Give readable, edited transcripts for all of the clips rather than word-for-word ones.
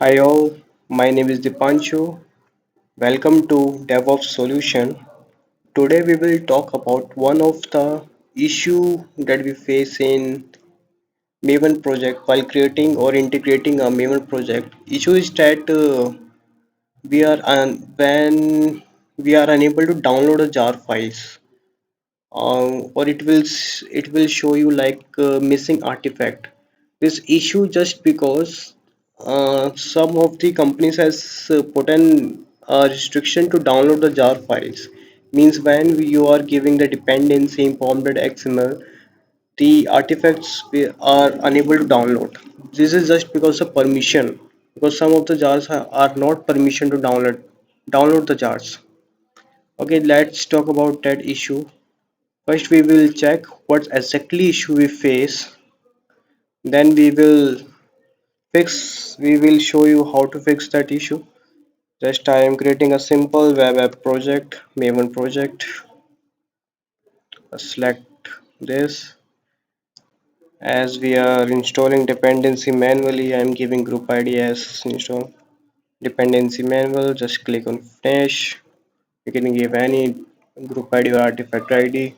Hi all, my name is Dipanshu. Welcome to DevOps Solution. Today we will talk about one of the issue that we face in Maven project while creating or integrating a Maven project. Issue is that when we are unable to download the jar files, or it will show you like missing artifact. This issue just because some of the companies has put in a restriction to download the jar files. Means when you are giving the dependency in pom.xml, the artifacts we are unable to download. This is just because of permission, because some of the jars are not permission to download the jars. Okay, let's talk about that issue. First, we will check what exactly issue we face. Then we will show you how to fix that issue. Just I am creating a simple web app project, Maven project. Select this. As we are installing dependency manually, I am giving group ID as install dependency manual. Just click on finish. You can give any group ID or artifact ID.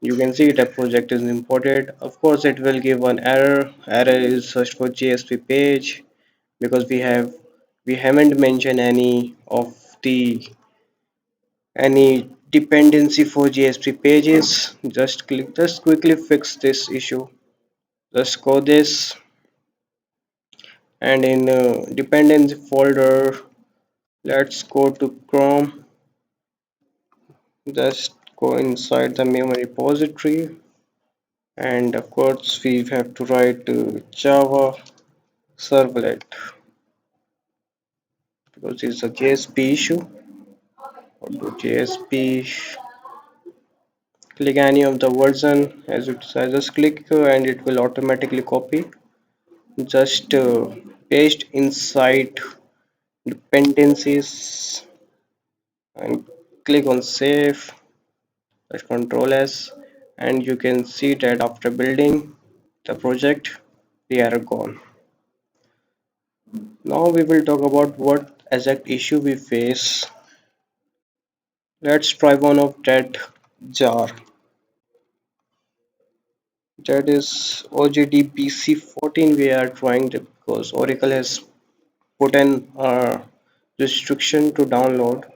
You can see that project is imported. Of course it will give an error is searched for JSP page because we haven't mentioned any dependency for JSP pages. Just quickly fix this issue. Just go this and in dependency folder, let's go to Chrome. Just go inside the memory repository, and of course we have to write Java servlet because it's a JSP issue. Or to JSP, click any of the version as it says, just click and it will automatically copy. Just paste inside dependencies and click on save. Press Ctrl S, and you can see that after building the project, the error gone. Now we will talk about what exact issue we face. Let's try one of that jar. That is OJDBC 14 we are trying to, because Oracle has put in a restriction to download.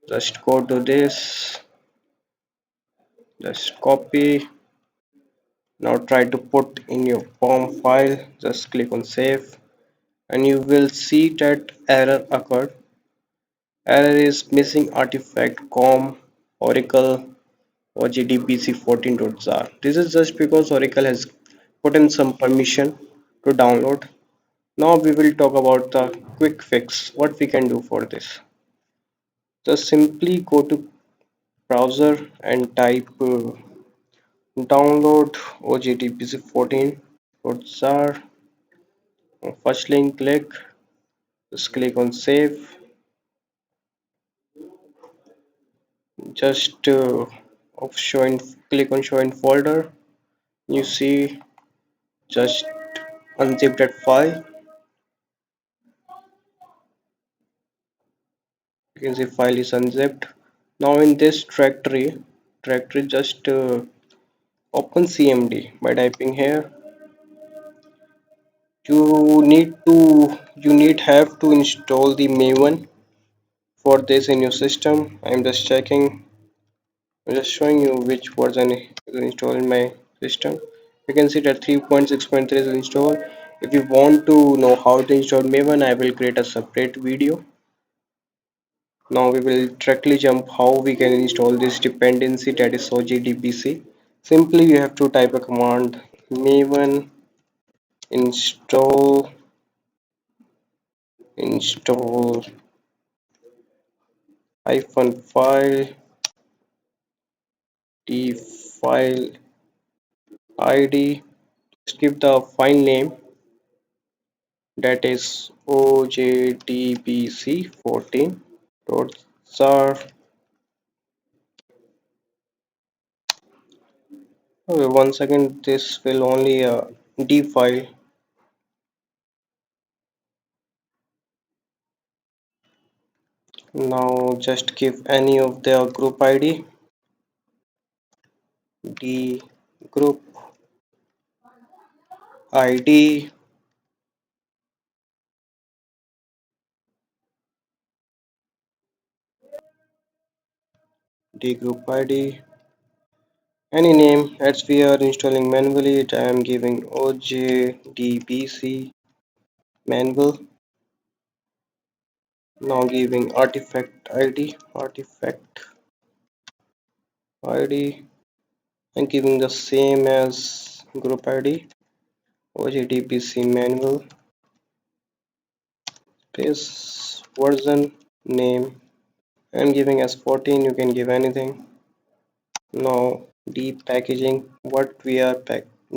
Just go to this, just copy. Now try to put in your POM file, just click on save, and you will see that error occurred. Error is missing artifact com Oracle OJDBC 14.zar. This is just because Oracle has put in some permission to download. Now we will talk about the quick fix, what we can do for this. Just simply go to browser and type download OJDBC 14.zar. First link click, just click on save. Just of showing click on show in folder. You see, just unzip that file. You can see file is unzipped. Now in this directory just open cmd by typing here. You need have to install the maven for this in your system. I'm just checking. I'm just showing you which version is installed in my system. You can see that 3.6.3 is installed. If you want to know how to install maven, I will create a separate video. Now we will directly jump how we can install this dependency, that is OJDBC. Simply you have to type a command maven install -file the file id. Just give the file name, that is OJDBC14.zar. Okay, 1 second, this will only d file. Now just give any of their group ID, the group ID, the group ID, any name. As we are installing manually, it I am giving OJDBC manual. Now giving artifact ID and giving the same as group ID OJDBC manual space version name. I'm giving as 14. You can give anything. Now deep packaging, what we are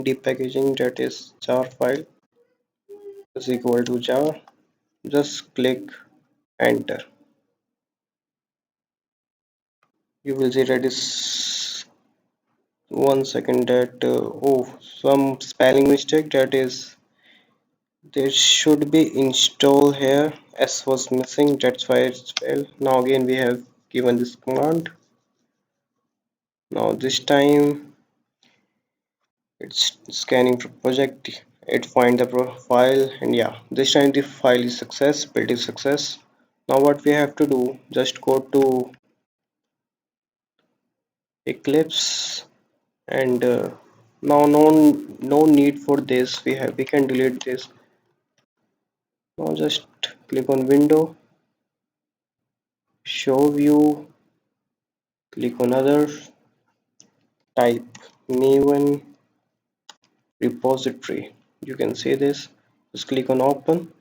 deep packaging, that is jar file is equal to jar. Just click enter. You will see that is 1 second that oh, some spelling mistake, that is there should be install here. S was missing, that's why it's failed. Now again we have given this command. Now this time it's scanning for project. It find the file, and yeah, this time the file is success, build is success. Now what we have to do, just go to Eclipse, and now no need for this. We can delete this. Now just click on window, show view, click on others, type maven repository. You can see this. Just click on open.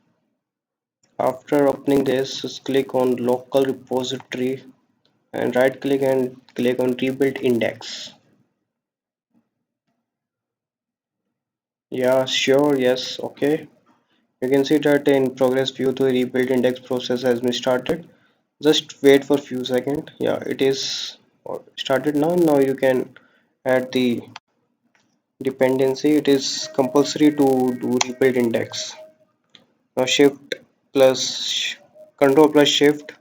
After opening this, just click on local repository and right click and click on rebuild index. Yeah, sure, yes, okay. You can see that in progress view the rebuild index process has been started. Just wait for few seconds. Yeah, it is started now. Now you can add the dependency. It is compulsory to do rebuild index. Now shift plus control plus shift,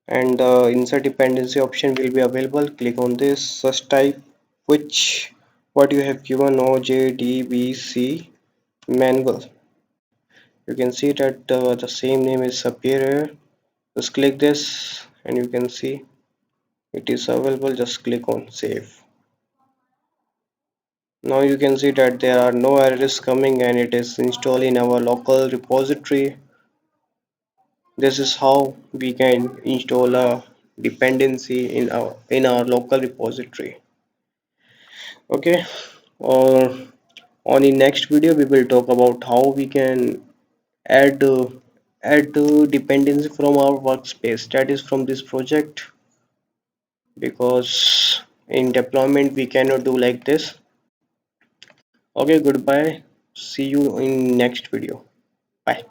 and the insert dependency option will be available. Click on this, just type which what you have given OJDBC manual. You can see that the same name is appear here. Just click this and you can see it is available. Just click on save. Now you can see that there are no errors coming and it is installed in our local repository. This is how we can install a dependency in our local repository. Okay, or on the next video we will talk about how we can add dependency from our workspace, that is from this project, because in deployment we cannot do like this. Okay, goodbye, see you in next video. Bye.